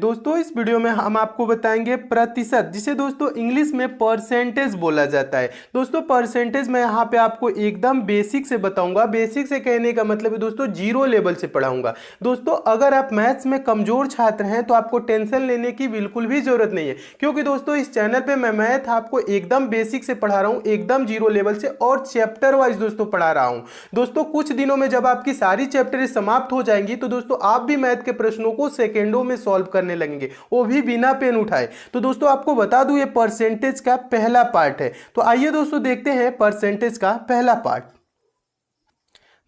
दोस्तों इस वीडियो में हम आपको बताएंगे प्रतिशत, जिसे दोस्तों इंग्लिश में परसेंटेज बोला जाता है। दोस्तों परसेंटेज मैं यहाँ पे आपको एकदम बेसिक से बताऊंगा। बेसिक से कहने का मतलब है दोस्तों जीरो लेवल से पढ़ाऊंगा। दोस्तों अगर आप मैथ्स में कमजोर छात्र हैं तो आपको टेंशन लेने की बिल्कुल भी जरूरत नहीं है, क्योंकि दोस्तों इस चैनल पे मैं मैथ आपको एकदम बेसिक से पढ़ा रहा हूँ, एकदम जीरो लेवल से, और चैप्टर वाइज दोस्तों पढ़ा रहा हूँ। दोस्तों कुछ दिनों में जब आपकी सारी चैप्टर समाप्त हो जाएंगी तो दोस्तों आप भी मैथ के प्रश्नों को सेकेंडों में सॉल्व करने लगेंगे, वो भी बिना पेन उठाए। तो दोस्तों आपको बता दूं ये परसेंटेज का पहला पार्ट है। तो आइए दोस्तों देखते हैं परसेंटेज का पहला पार्ट।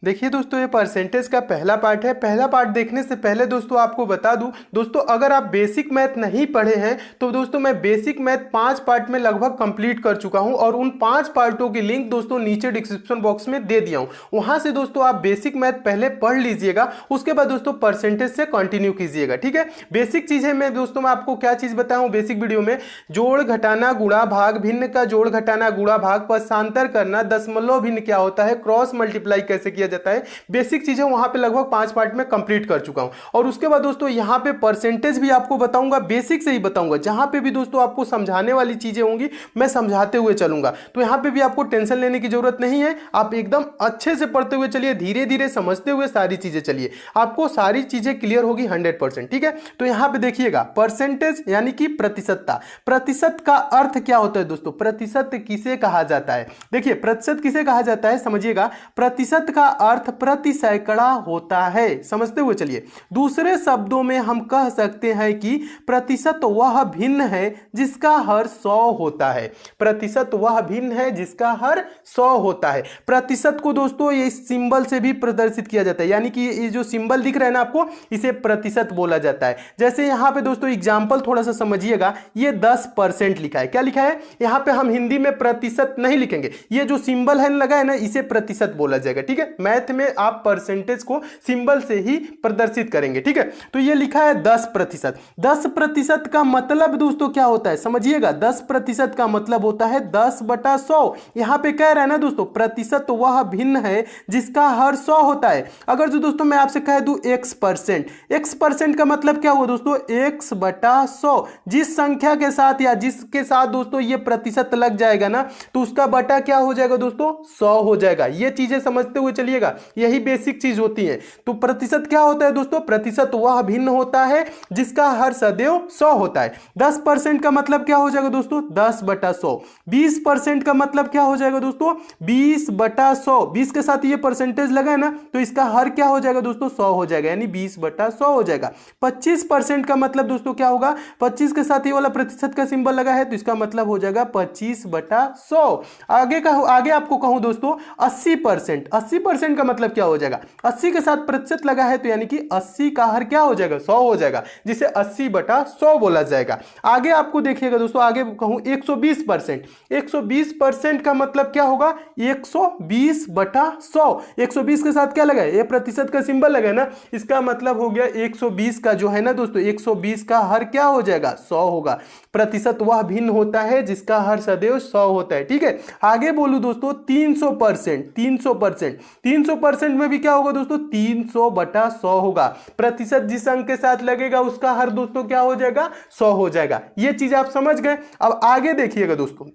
देखिए दोस्तों ये परसेंटेज का पहला पार्ट है। पहला पार्ट देखने से पहले दोस्तों आपको बता दूं, दोस्तों अगर आप बेसिक मैथ नहीं पढ़े हैं तो दोस्तों मैं बेसिक मैथ 5 पार्ट में लगभग कंप्लीट कर चुका हूं, और उन 5 पार्टों की लिंक दोस्तों नीचे डिस्क्रिप्शन बॉक्स में दे दिया हूं। वहां से दोस्तों आप बेसिक मैथ पहले पढ़ लीजिएगा, उसके बाद दोस्तों परसेंटेज से कंटिन्यू कीजिएगा, ठीक है। बेसिक चीजें मैं दोस्तों मैं आपको क्या चीज बताऊं बेसिक वीडियो में, जोड़ घटाना गुणा भाग, भिन्न का जोड़ घटाना गुणा भाग, पक्षांतर करना, दशमलव भिन्न क्या होता है, क्रॉस मल्टीप्लाई कैसे किया जाता है, बेसिक चीजें वहां पे लगभग 5 पार्ट में कंप्लीट कर चुका हूं। और उसके बाद दोस्तों यहां पे परसेंटेज भी आपको बताऊंगा, बेसिक से ही बताऊंगा। जहां पे भी दोस्तों आपको समझाने वाली चीजें होंगी मैं समझाते हुए चलूंगा, तो यहां पे भी आपको टेंशन लेने की जरूरत नहीं है। आप एकदम अच्छे से पढ़ते हुए चलिए, धीरे धीरे समझते हुए सारी चीजें चलिए, आपको सारी चीजें क्लियर होगी 100%, ठीक है। तो यहां पे देखिएगा परसेंटेज यानी कि प्रतिशतता। प्रतिशत का अर्थ क्या होता है दोस्तों, प्रतिशत किसे कहा जाता है? देखिए प्रतिशत किसे कहा जाता है समझिएगा। प्रतिशत का अर्थ प्रति सैकड़ा होता है, समझते हुए चलिए। दूसरे शब्दों में हम कह सकते हैं कि प्रतिशत वह भिन्न है जिसका हर 100 होता है। प्रतिशत वह भिन्न है जिसका हर 100 होता है। प्रतिशत को दोस्तों ये सिंबल से भी प्रदर्शित किया जाता है, यानी कि ये जो सिंबल दिख रहा है ना आपको, इसे प्रतिशत बोला जाता है। जैसे यहां पे दोस्तों एग्जांपल थोड़ा सा समझिएगा, ये 10% लिखा है। क्या लिखा है यहां पे? हम हिंदी में प्रतिशत नहीं लिखेंगे, ये जो सिंबल है लगा है ना, इसे प्रतिशत बोला जाएगा, ठीक है। मैथ में आप परसेंटेज को सिंबल से ही प्रदर्शित करेंगे, ठीक है। तो ये लिखा है 10%। 10% का मतलब दोस्तों क्या होता है समझिएगा। 10% का मतलब होता है 10/100। यहां पे कह रहा है ना दोस्तों, प्रतिशत वह भिन्न है जिसका हर 100 होता है। अगर जो दोस्तों मैं आपसे कह दूं x%, x% का मतलब क्या हुआ दोस्तों, x/100। जिस संख्या के साथ या जिसके साथ दोस्तों ये प्रतिशत लग जाएगा ना, तो उसका बटा क्या हो जाएगा दोस्तों, 100 हो जाएगा। ये चीजें समझते हुए चलिएगा, यही बेसिक चीज होती है। तो प्रतिशत क्या होता है दोस्तों, प्रतिशत वह भिन्न होता है जिसका हर सदैव 100 होता है। 10% का मतलब क्या हो जाएगा दोस्तों, 10/100। 20% का मतलब क्या हो जाएगा दोस्तों, 20/100। 20 के साथ ये परसेंटेज लगा है ना, तो इसका हर क्या हो जाएगा दोस्तों, 100 हो जाएगा, यानी 20/100 हो जाएगा। 25% का मतलब दोस्तों क्या होगा, 25 के साथ ये वाला प्रतिशत का सिंबल लगा है, तो इसका मतलब हो जाएगा 25/100। आगे आपको कहूं दोस्तों 80%। 80% का मतलब क्या हो जाएगा, 80 के साथ प्रतिशत लगा है, तो यानी कि 80 का हर क्या हो जाएगा, 100 हो जाएगा, जिसे 80/100 बोला जाएगा। आगे आपको देखिएगा दोस्तों, आगे कहूं 120%। 120% का मतलब क्या होगा, 120/100। 120 के साथ क्या लगा है, ये प्रतिशत का सिंबल लगा है ना, इसका मतलब हो गया 120 का जो है ना दोस्तों, 120 का हर क्या हो जाएगा, 100 होगा। प्रतिशत वह भिन्न होता है जिसका हर सदैव 100 होता है, ठीक है। आगे बोलूं दोस्तों 300%। 300% में भी क्या होगा दोस्तों, 300/100 होगा। प्रतिशत जिस अंक के साथ लगेगा उसका हर दोस्तों क्या हो जाएगा, 100 हो जाएगा। ये चीज आप समझ गए। अब आगे देखिएगा दोस्तों,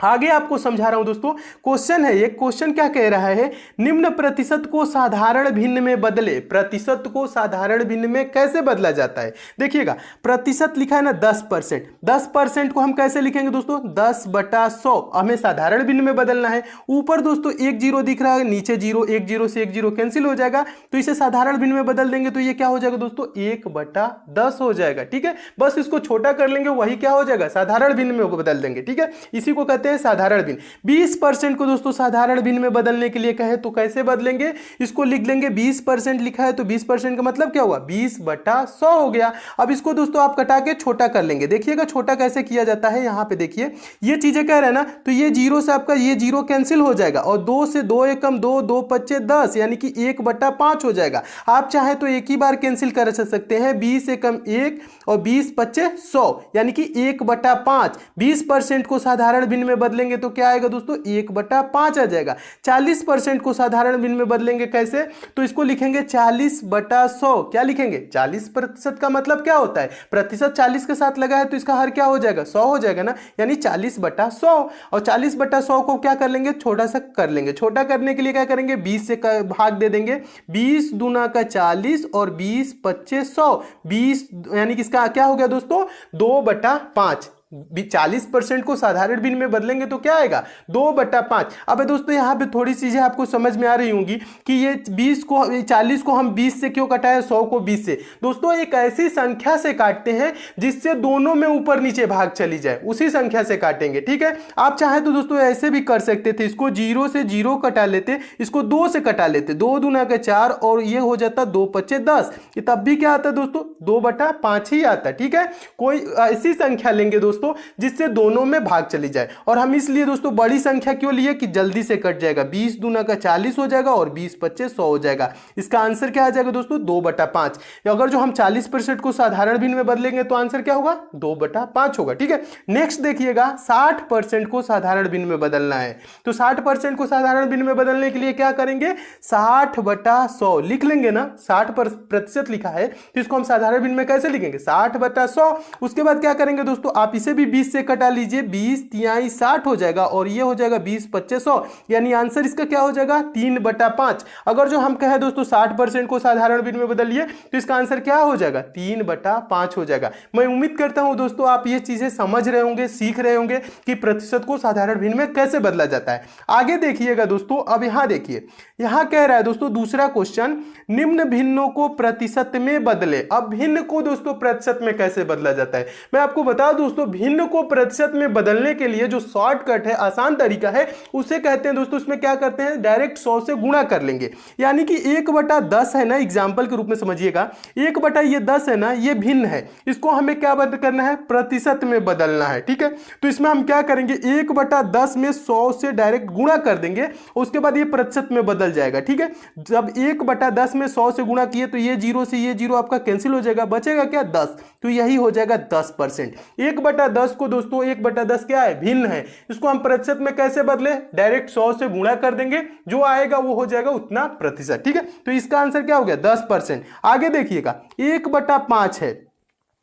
आगे आपको समझा रहा हूं दोस्तों। क्वेश्चन है, ये क्वेश्चन क्या कह रहा है, निम्न प्रतिशत को साधारण भिन्न में बदले। प्रतिशत को साधारण भिन्न में कैसे बदला जाता है, देखिएगा। प्रतिशत लिखा है ना 10%। 10% को हम कैसे लिखेंगे दोस्तों, 10/100। हमें साधारण भिन्न में बदलना है। ऊपर दोस्तों 1 0 दिख रहा है, नीचे 0, 1 0 से 1 0 कैंसिल हो जाएगा, तो इसे साधारण भिन्न में बदल देंगे, तो ये क्या हो जाएगा दोस्तों, 1/10 हो जाएगा, ठीक है। बस इसको छोटा कर लेंगे, वही क्या हो जाएगा, साधारण भिन्न में बदल देंगे, ठीक है। इसी को कहते हैं साधारण भिन्न। 20% को दोस्तों साधारण भिन्न में बदलने के लिए कहे तो कैसे बदलेंगे, इसको लिख लेंगे 20% लिखा है, तो 20% का मतलब क्या हुआ, 20/100 हो गया। अब इसको दोस्तों आप कटा के छोटा कर लेंगे। देखिएगा छोटा कैसे किया जाता है, यहां पे देखिए ये चीजें कह रहे हैं ना, तो ये 0 से आपका ये 0 कैंसिल हो जाएगा, और 2 से 2 एकम 2, 2 पच्चे 10, यानी कि 1/5 हो जाएगा। आप चाहे तो एक ही बार कैंसिल कर सकते हैं, 20 एकम 1 और 20 पच्चे 100, यानी कि 1/5। 20% को साधारण भिन्न में में बदलेंगे तो क्या आएगा दोस्तों, 1/5 आ जाएगा। 40% को साधारण भिन्न में बदलेंगे कैसे, तो इसको लिखेंगे 40/100। क्या लिखेंगे, 40% का मतलब क्या होता है, प्रतिशत 40 के साथ लगा है तो इसका हर क्या हो जाएगा, 100 हो जाएगा ना, यानी 40/100। और 40/100 को क्या कर लेंगे, छोटा सा कर लेंगे। छोटा करने के लिए क्या करेंगे, 20 से भाग दे देंगे। 20 दूना का 40 और 20 25 100, 20 यानी कि इसका क्या हो गया दोस्तों, 2/5। 40% को साधारण भिन्न में बदलेंगे तो क्या आएगा, 2/5। अब दोस्तों यहाँ पे थोड़ी चीजें आपको समझ में आ रही होंगी कि ये 40 को हम 20 से क्यों कटाए, 100 को 20 से। दोस्तों एक ऐसी संख्या से काटते हैं जिससे दोनों में ऊपर नीचे भाग चली जाए, उसी संख्या से काटेंगे, ठीक है। आप चाहे तो दोस्तों ऐसे भी कर सकते थे, इसको 0 से 0 कटा लेते, इसको 2 से कटा लेते, 2 दूना का 4 और ये हो जाता 2 25 10, ये तब भी क्या आता है दोस्तों, 2/5 ही आता है, ठीक है। कोई ऐसी संख्या लेंगे दोस्तों जिससे दोनों में भाग चली जाए। और हम इसलिए दोस्तों बड़ी संख्या क्यों लिए कि जल्दी से कट जाएगा, 20 दूना का 40 हो जाएगा और 20 25 100 हो जाएगा। इसका आंसर क्या आ जाएगा दोस्तों, 2/5। अगर जो हम 40% को साधारण भिन्न में बदलेंगे तो आंसर क्या होगा, 2/5 होगा, ठीक है। नेक्स्ट देखिएगा, 60% को साधारण भिन्न में बदलना है। तो 60% को साधारण भिन्न में बदलने के लिए क्या करेंगे, 60/100 लिख लेंगे ना, 60% लिखा है तो इसको हम साधारण भिन्न में कैसे लिखेंगे, 60/100। उसके बाद क्या करेंगे दोस्तों, आप इसे भी 20 से कटा लीजिए, 20 तिहाई 60 हो जाएगा और ये हो जाएगा 20 25 100, यानी आंसर इसका क्या हो जाएगा, 3/5। अगर जो हम कहें दोस्तों 60% को साधारण भिन्न में बदलिए तो इसका आंसर क्या हो जाएगा, 3/5 हो जाएगा। मैं उम्मीद करता हूं दोस्तों आप ये चीजें समझ रहे होंगे, सीख रहे होंगे कि प्रतिशत को साधारण भिन्न में कैसे बदला जाता है। आगे देखिएगा दोस्तों, अब यहां देखिए, यहां कह रहा है दोस्तों दूसरा क्वेश्चन, निम्न भिन्नों को प्रतिशत में बदले। अब भिन्न को दोस्तों प्रतिशत में कैसे बदला जाता है, मैं आपको बता दूं दोस्तों, भिन्न को प्रतिशत में बदलने के लिए जो शॉर्टकट है, आसान तरीका है, उसे कहते हैं दोस्तों, इसमें क्या करते हैं, डायरेक्ट 100 से गुणा कर लेंगे। यानी कि 1/10 है ना, एग्जांपल के रूप में समझिएगा, 1/10 है ना, ये भिन्न है, इसको हमें क्या करना है, प्रतिशत में बदलना है, ठीक है। तो इसमें हम क्या करेंगे, 1/10 में 100 से डायरेक्ट गुणा कर देंगे, उसके बाद ये प्रतिशत में बदल जाएगा, ठीक है। जब 1/10 में 100 से गुणा किए तो ये 0 से ये 0 आपका कैंसिल हो जाएगा, बचेगा क्या, 10, तो यही हो जाएगा 10%। 1/10 को दोस्तों, 1/10 क्या है, भिन्न है, इसको हम प्रतिशत में कैसे बदले, डायरेक्ट 100 से गुणा कर देंगे, जो आएगा वो हो जाएगा उतना प्रतिशत, ठीक है। तो इसका आंसर क्या हो गया, 10%। आगे देखिएगा, 1/5 है,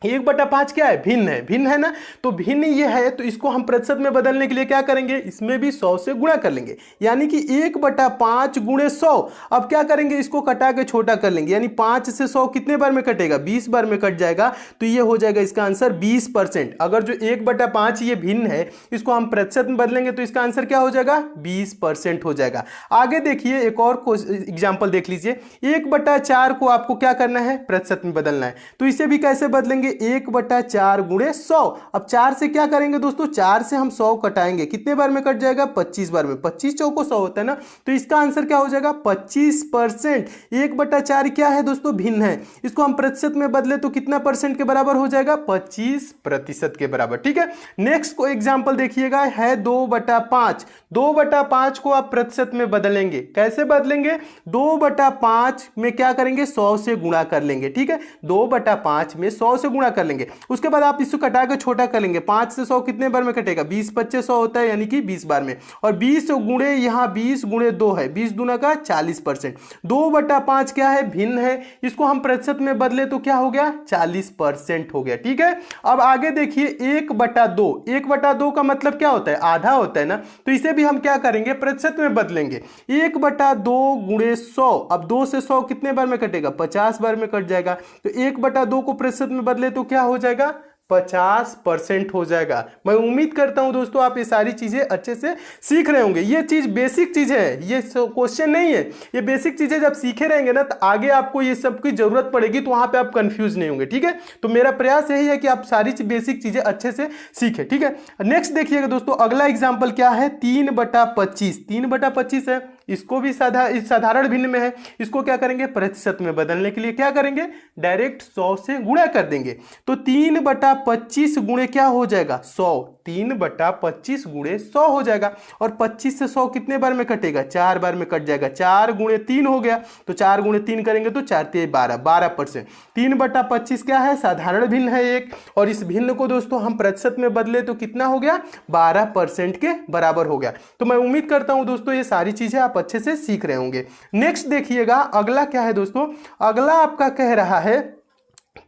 1/5 क्या है, भिन्न है ना, तो भिन्न ये है, तो इसको हम प्रतिशत में बदलने के लिए क्या करेंगे, इसमें भी 100 से गुणा कर लेंगे, यानी कि 1/5 गुणे 100। अब क्या करेंगे, इसको कटा के छोटा कर लेंगे, यानी 5 से 100 कितने बार में कटेगा, 20 बार में कट जाएगा, तो ये हो जाएगा इसका आंसर 20%। अगर जो 1/5 ये भिन्न है, इसको हम प्रतिशत में बदलेंगे तो इसका आंसर क्या हो जाएगा, 20% हो जाएगा। आगे देखिए, एक और एग्जाम्पल देख लीजिए, 1/4 को आपको क्या करना है, प्रतिशत में बदलना है, तो इसे भी कैसे बदलेंगे, 1/4 गुणे 100। अब 4 से क्या करेंगे दोस्तों, 4 से हम 100 कटाएंगे, कितने बार में कट जाएगा, 25 बार में, 25 चौको 100 होता है ना, तो इसका आंसर क्या हो जाएगा, 25%। 1/4 क्या है दोस्तों, भिन्न है, इसको हम प्रतिशत में बदले तो कितना परसेंट के बराबर हो जाएगा, 25% के बराबर, ठीक है। नेक्स्ट को एग्जांपल देखिएगा, है 2/5। 2/5 को आप प्रतिशत में बदलेंगे, कैसे बदलेंगे, 2/5 में क्या करेंगे, 100 से गुणा कर लेंगे, ठीक है। 2/5 में 100 से गुणा कर लेंगे, उसके बाद आप इसको कटा के छोटा कर लेंगे, 5 से 100 कितने बार में कटेगा, 20 25 100 होता है, यानी कि 20 बार में, और 20 गुणे यहाँ 20 गुणे 2 है, 20 दूना का 40%। 2/5 क्या है, भिन्न है, इसको हम प्रतिशत में बदले तो क्या हो गया, 40% हो गया, ठीक है। अब आगे देखिए, 1/2। 1/2 का मतलब क्या होता है, आधा होता है ना, तो इसे भी हम क्या करेंगे, प्रतिशत में बदलेंगे, 1/2 गुणे 100। अब 2 से 100 कितने बार में कटेगा, 50 बार में कट जाएगा, तो 1/2 को प्रतिशत में बदले तो क्या हो जाएगा, 50% हो जाएगा। मैं उम्मीद करता हूं दोस्तों आप ये सारी चीजें अच्छे से सीख रहे होंगे। ये चीज बेसिक चीज है, ये क्वेश्चन नहीं है, ये बेसिक चीजें जब सीखे रहेंगे ना, तो आगे आपको ये सब की जरूरत पड़ेगी, तो वहां पे आप कंफ्यूज नहीं होंगे, ठीक है। तो मेरा प्रयास यही है कि आप सारी बेसिक चीजें अच्छे से सीखें, ठीक है। नेक्स्ट देखिएगा दोस्तों, अगला एग्जाम्पल क्या है, 3/25। 3/25 है, इसको भी साधारण भिन्न में है, इसको क्या करेंगे प्रतिशत में बदलने के लिए क्या करेंगे डायरेक्ट 100 से गुणा कर देंगे। तो 3/25 गुणे क्या हो जाएगा 100, 3/25 गुणे 100 हो जाएगा। और 25 से 100 कितने बार में कटेगा 4 बार में कट जाएगा, 4 गुणे 3 हो गया। तो 4 गुणे 3 करेंगे तो 4 3 12, 12%। 3/25 क्या है साधारण भिन्न है एक, और इस भिन्न को दोस्तों हम प्रतिशत में बदले तो कितना हो गया 12% के बराबर हो गया। तो मैं उम्मीद करता हूं दोस्तों ये सारी चीजें आप अच्छे से सीख रहे होंगे। नेक्स्ट देखिएगा अगला क्या है दोस्तों, अगला आपका कह रहा है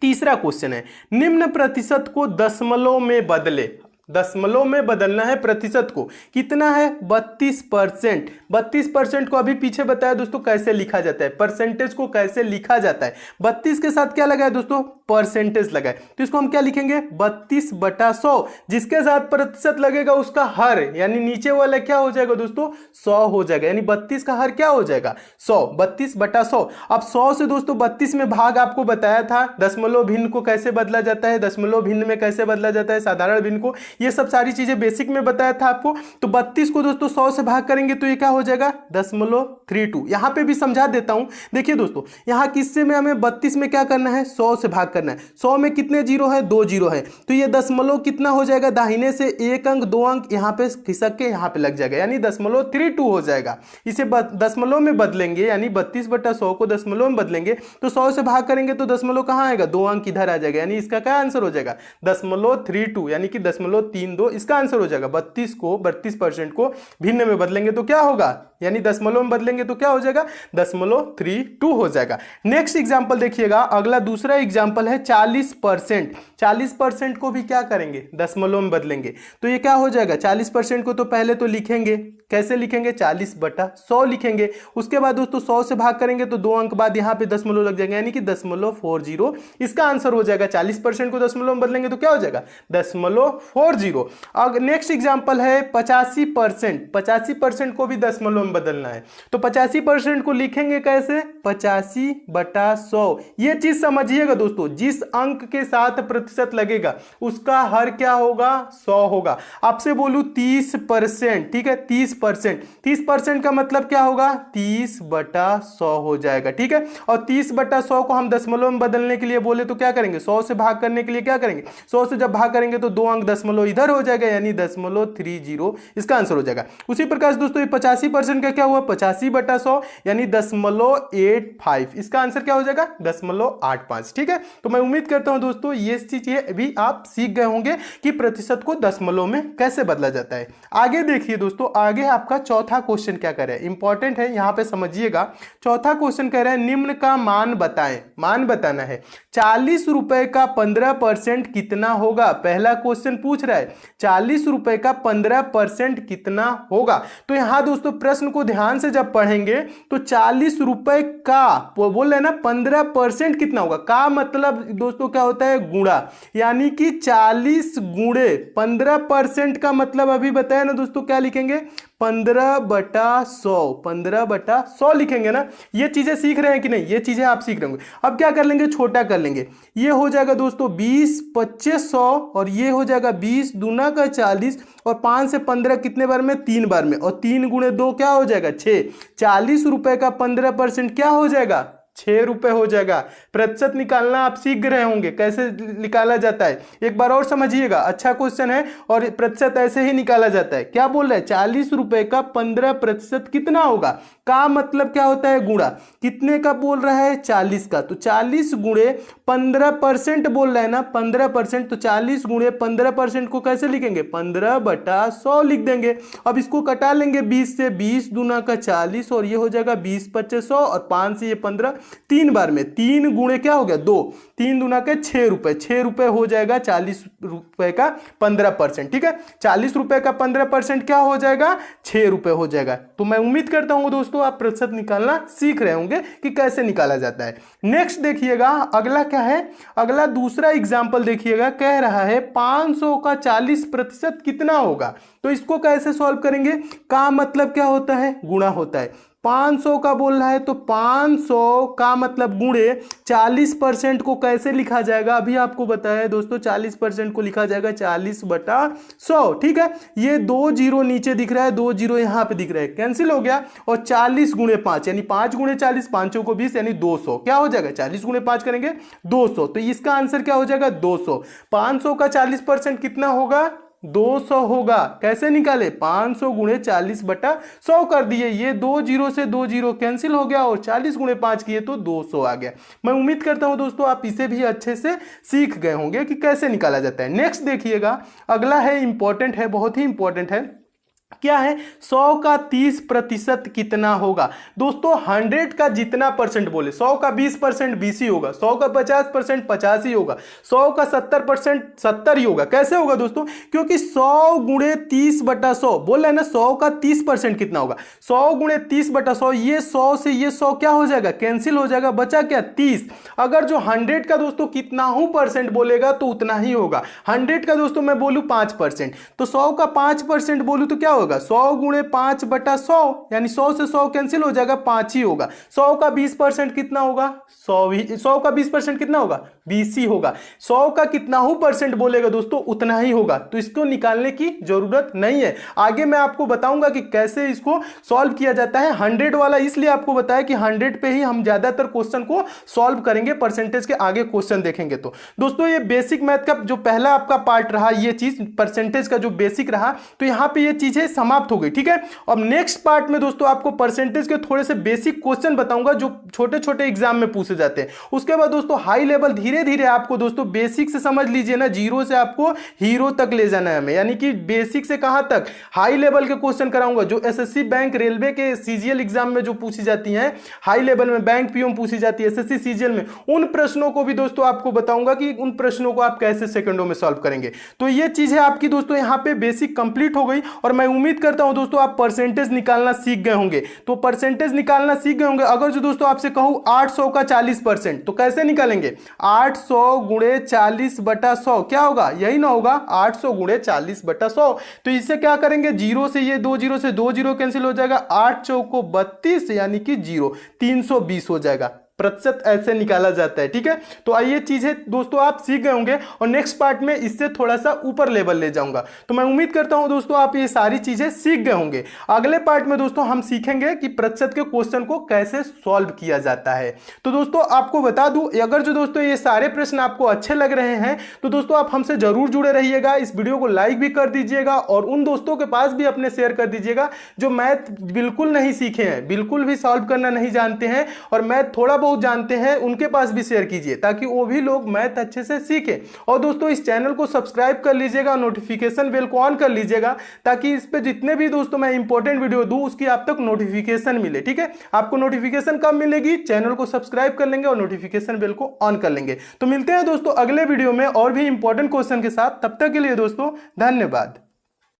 तीसरा क्वेश्चन है निम्न प्रतिशत को दशमलव में बदले। दशमलव में बदलना है प्रतिशत को, कितना है 32%। 32% को अभी पीछे बताया दोस्तों कैसे लिखा जाता है, परसेंटेज को कैसे लिखा जाता है। 32 के साथ क्या लगा है दोस्तों परसेंटेज लगा है, तो इसको हम क्या लिखेंगे 32/100। जिसके साथ प्रतिशत लगेगा उसका हर, यानी नीचे वाला क्या हो जाएगा दोस्तों 100 हो जाएगा, यानी 32 का हर क्या हो जाएगा 100, 32/100। अब 100 से दोस्तों 32 में भाग आपको बताया था, दशमलव भिन्न को कैसे बदला जाता है, दशमलव भिन्न में कैसे बदला जाता है साधारण भिन्न को, ये सब सारी चीजें बेसिक में बताया था आपको। तो 32 को दोस्तों 100 से भाग करेंगे तो ये क्या हो जाएगा 0.32। यहां पे भी समझा देता हूं, देखिए दोस्तों यहां किससे में हमें 32 में क्या करना है 100 से भाग करना है। 100 में कितने जीरो है 2 जीरो है, तो ये दशमलव कितना हो जाएगा दाहिने से 1 अंक 2 अंक यहां पे खिसक के यहां पे लग जाएगा, यानी 0.32 हो जाएगा। इसे दशमलव में बदलेंगे, यानी 32/100 को दशमलव में बदलेंगे तो 100 से भाग करेंगे तो दशमलव कहां आएगा 2 अंक इधर आ जाएगा, यानी इसका क्या आंसर हो जाएगा 0.32, यानी कि 0.32 इसका आंसर हो जाएगा। 32% को भिन्न में बदलेंगे तो क्या होगा, यानी दशमलव में बदलेंगे तो क्या हो जाएगा 0.32 हो जाएगा। नेक्स्ट एग्जांपल देखिएगा, अगला दूसरा एग्जांपल है 40%। 40% को भी क्या करेंगे दशमलव में बदलेंगे, तो ये क्या हो जाएगा 40% को तो पहले तो लिखेंगे, कैसे लिखेंगे 40/100 लिखेंगे। उसके बाद दोस्तों 100 से भाग करेंगे तो 2 अंक बाद यहां पे दशमलव लग जाएगा, यानी कि 0.40 इसका आंसर हो जाएगा। 40% को दशमलव में बदलेंगे तो क्या हो जाएगा 0.40। अब नेक्स्ट एग्जांपल है 85%। 85% को भी दशमलव में बदलना है, तो 85% को लिखेंगे कैसे 85/100। ये चीज समझिएगा दोस्तों, जिस अंक के साथ प्रतिशत लगेगा उसका हर क्या होगा 100 होगा। आपसे बोलूं 30%, ठीक है 30%, 30% का मतलब क्या होगा 30/100 हो जाएगा, ठीक है। और 30/100 को हम दशमलव में बदलने के लिए बोले तो क्या करेंगे 100 से भाग करने के लिए क्या करेंगे 100 से जब भाग करेंगे तो 2 अंक दशमलव इधर हो जाएगा, यानी 0.30 इसका आंसर हो जाएगा। उसी प्रकार से दोस्तों 85% का क्या हुआ 85/100, यानी 0.85 इसका आंसर क्या हो जाएगा 0.85, ठीक है। तो मैं उम्मीद करता हूं दोस्तों ये चीजें भी आप सीख गए होंगे कि प्रतिशत को दशमलव में कैसे बदला जाता है। आगे देखिए दोस्तों, आगे आपका चौथा क्वेश्चन क्या कह रहा है, इंपॉर्टेंट है यहां पे समझिएगा। चौथा क्वेश्चन कह रहा है निम्न का मान बताएं, मान बताना है। 40 रुपए का 15% कितना होगा, पहला क्वेश्चन पूछ रहा है 40 रुपए का 15% कितना होगा। तो यहां दोस्तों प्रश्न को ध्यान से जब पढ़ेंगे तो 40 रुपए का बोल रहे ना 15% कितना होगा, का मतलब दोस्तों क्या होता है गुणा, यानी कि 40 गुणे 15% का मतलब अभी बताया ना दोस्तों क्या लिखेंगे 15/100, 15/100 लिखेंगे ना। ये चीजें सीख रहे हैं कि नहीं, ये चीजें आप सीख रहे होंगे। अब क्या कर लेंगे छोटा कर लेंगे, ये हो जाएगा दोस्तों 20/2500 और ये हो जाएगा 20 दूना का 40 और 5 से 15 कितने बार में 3 बार में, और 3 गुणे 2 क्या हो जाएगा 6। 40 रुपए का 15% क्या हो जाएगा 6 रुपए हो जाएगा। प्रतिशत निकालना आप सीख रहे होंगे कैसे निकाला जाता है, एक बार और समझिएगा, अच्छा क्वेश्चन है और प्रतिशत ऐसे ही निकाला जाता है। क्या बोल रहे हैं 40 रुपए का 15% कितना होगा, का मतलब क्या होता है गुणा, कितने का बोल रहा है 40 का, तो 40 गुणे 15% बोल रहा है ना 15%, तो 40 गुणे 15% को कैसे लिखेंगे 15/100 लिख देंगे। अब इसको कटा लेंगे 20 से, 20 दूना का 40 और ये हो जाएगा 20/2500 और 5 से ये 15, 3 बार में 3 गुणे क्या हो गया 2, 3 दूना के 6 रुपए, 6 रुपए हो जाएगा 40 रुपए का 15%, ठीक है। 40 रुपए का 15% क्या हो जाएगा 6 रुपए हो जाएगा। तो मैं उम्मीद करता हूं दोस्तों आप प्रतिशत निकालना सीख रहे होंगे कि कैसे निकाला जाता है। नेक्स्ट देखिएगा अगला क्या है, अगला दूसरा एग्जांपल देखिएगा, कह रहा है 500 का 40% कितना होगा। तो इसको कैसे सॉल्व करेंगे, का मतलब क्या होता है गुणा होता है। 500 का बोल रहा है तो 500 का मतलब गुणे 40% को कैसे लिखा जाएगा, अभी आपको बताया है दोस्तों 40% को लिखा जाएगा 40/100। ठीक है, ये 2 जीरो नीचे दिख रहा है, 2 जीरो यहां पे दिख रहा है, कैंसिल हो गया। और 40 गुणे 5 यानी 5 गुणे 40, 5 को 20 यानी 200, क्या हो जाएगा 40 गुणे 5 करेंगे 200, तो इसका आंसर क्या हो जाएगा 200। 500 का 40% कितना होगा 200 होगा। कैसे निकाले 500 गुणे 40/100 कर दिए, ये 2 जीरो से 2 जीरो कैंसिल हो गया और 40 गुणे 5 किए तो 200 आ गया। मैं उम्मीद करता हूं दोस्तों आप इसे भी अच्छे से सीख गए होंगे कि कैसे निकाला जाता है। नेक्स्ट देखिएगा, अगला है इंपॉर्टेंट है, बहुत ही इंपॉर्टेंट है। क्या है 100 का 30% कितना होगा। दोस्तों 100 का जितना परसेंट बोले, 100 का 20% 20 ही होगा, 100 का 50% 50 ही होगा, 100 का 70% 70 ही होगा। कैसे होगा दोस्तों, क्योंकि 100 गुणे 30/100 बोल रहे हैं ना, 100 का 30% कितना होगा, 100 गुणे 30/100, ये 100 से ये 100 क्या हो जाएगा कैंसिल हो जाएगा, बचा क्या 30। अगर जो 100 का दोस्तों कितना हूं परसेंट बोलेगा तो उतना ही होगा। 100 का दोस्तों मैं बोलूं 5%, तो 100 का 5% बोलूं तो क्या होगा 100 गुणे 5/100 यानी 100 से 100 कैंसिल हो जाएगा, 5 ही होगा। 100 का 20% कितना होगा 100 ही, 100 का 20% कितना होगा 20 ही होगा। 100 का कितना हूं परसेंट बोलेगा दोस्तों उतना ही होगा, तो इसको निकालने की जरूरत नहीं है। आगे मैं आपको बताऊंगा कि कैसे इसको सॉल्व किया जाता है। 100 वाला इसलिए आपको बताया कि 100 पे ही हम ज्यादातर क्वेश्चन को सॉल्व करेंगे, परसेंटेज के आगे क्वेश्चन देखेंगे। तो दोस्तों ये बेसिक मैथ का जो पहला आपका पार्ट रहा, ये चीज परसेंटेज का जो बेसिक रहा, तो यहां पे ये चीजें समाप्त हो गई। ठीक है, अब नेक्स्ट पार्ट में दोस्तों आपको परसेंटेज के थोड़े से बेसिक क्वेश्चन बताऊंगा जो छोटे छोटे एग्जाम में पूछे जाते हैं। उसके बाद दोस्तों हाई लेवल धीरे धीरे आपको दोस्तों बेसिक से समझ लीजिए ना, जीरो से आपको हीरो तक ले जाना है हमें, यानी कि बेसिक से कहां तक हाई लेवल के क्वेश्चन कराऊंगा जो एसएससी बैंक रेलवे के सीजीएल एग्जाम में जो पूछी जाती हैं, हाई लेवल में बैंक पीओ पूछी जाती है एसएससी सीजीएल में, उन प्रश्नों को भी दोस्तों आपको बताऊंगा कि उन प्रश्नों को आप कैसे सेकंडों में सॉल्व करेंगे। तो ये चीजें आपकी दोस्तों यहां पे बेसिक कंप्लीट हो गई और मैं उम्मीद करता हूं दोस्तों आप परसेंटेज निकालना सीख गए होंगे। तो परसेंटेज निकालना सीख गए होंगे। अगर जो दोस्तों आपसे कहूं 800 का 40%, तो कैसे निकालेंगे 800 गुणे 40/100 क्या होगा, यही ना होगा 800 गुणे 40/100। तो इससे क्या करेंगे, जीरो से ये 2 जीरो से 2 जीरो कैंसिल हो जाएगा, 8 चौको 32 यानी कि जीरो, 320 हो जाएगा। प्रतिशत ऐसे निकाला जाता है। ठीक है, तो आइए चीजें दोस्तों आप सीख गए होंगे और नेक्स्ट पार्ट में इससे थोड़ा सा ऊपर लेवल ले जाऊंगा। तो मैं उम्मीद करता हूं दोस्तों आप ये सारी चीजें सीख गए होंगे। अगले पार्ट में दोस्तों हम सीखेंगे कि प्रतिशत के क्वेश्चन को कैसे सॉल्व किया जाता है। तो दोस्तों आपको बता दूं, अगर जो दोस्तों ये सारे प्रश्न आपको अच्छे लग रहे हैं तो दोस्तों आप हमसे जरूर जुड़े रहिएगा। इस वीडियो को लाइक भी कर दीजिएगा और उन दोस्तों के पास भी अपने शेयर कर दीजिएगा जो मैथ बिल्कुल नहीं सीखे हैं, बिल्कुल भी सॉल्व करना नहीं जानते हैं और मैथ थोड़ा बहुत जानते हैं, उनके पास भी शेयर कीजिए ताकि वो भी लोग मैथ अच्छे से सीखें। और दोस्तों इस चैनल को सब्सक्राइब कर लीजिएगा, नोटिफिकेशन बेल को ऑन कर लीजिएगा ताकि इस पे जितने भी दोस्तों मैं इंपॉर्टेंट वीडियो दूं उसकी आप तक नोटिफिकेशन मिले। ठीक है, आपको नोटिफिकेशन कब मिलेगी, चैनल को सब्सक्राइब कर लेंगे और नोटिफिकेशन बेल को ऑन कर लेंगे। तो मिलते हैं दोस्तों अगले वीडियो में और भी इंपॉर्टेंट क्वेश्चन के साथ। तब तक के लिए दोस्तों धन्यवाद।